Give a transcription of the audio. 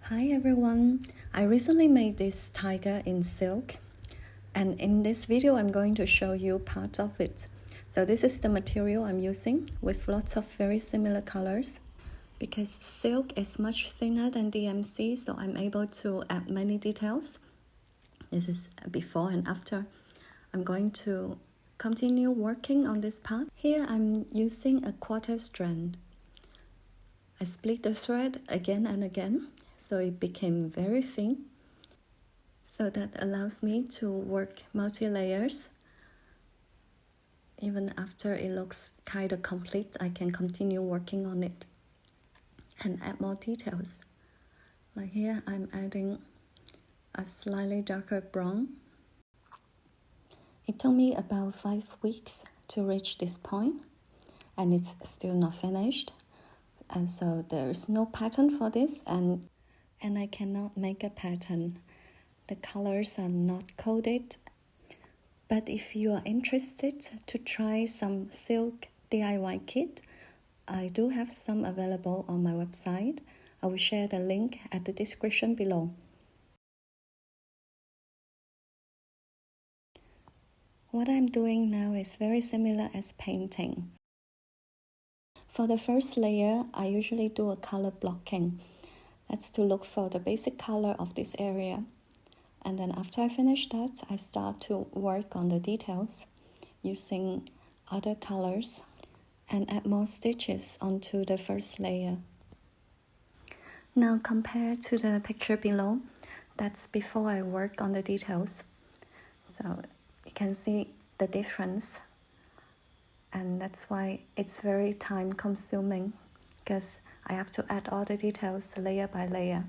Hi everyone, I recently made this tiger in silk, and in this video I'm going to show you part of it. So this is the material I'm using with lots of very similar colors. Because silk is much thinner than DMC, so I'm able to add many details. This is before and after. I'm going to continue working on this part. Here I'm using a quarter strand. I split the thread again and again, so it became very thin. So that allows me to work multi-layers. Even after it looks kind of complete, I can continue working on it and add more details. Like here, I'm adding a slightly darker brown. It took me about 5 weeks to reach this point, and it's still not finished. And so there is no pattern for this, and I cannot make a pattern. The colors are not coded. But if you are interested to try some silk DIY kit, I do have some available on my website. I will share the link at the description below. What I'm doing now is very similar as painting. For the first layer, I usually do a color blocking. That's to look for the basic color of this area. And then after I finish that, I start to work on the details using other colors and add more stitches onto the first layer. Now compared to the picture below, that's before I work on the details. So you can see the difference, and that's why it's very time consuming, because I have to add all the details layer by layer.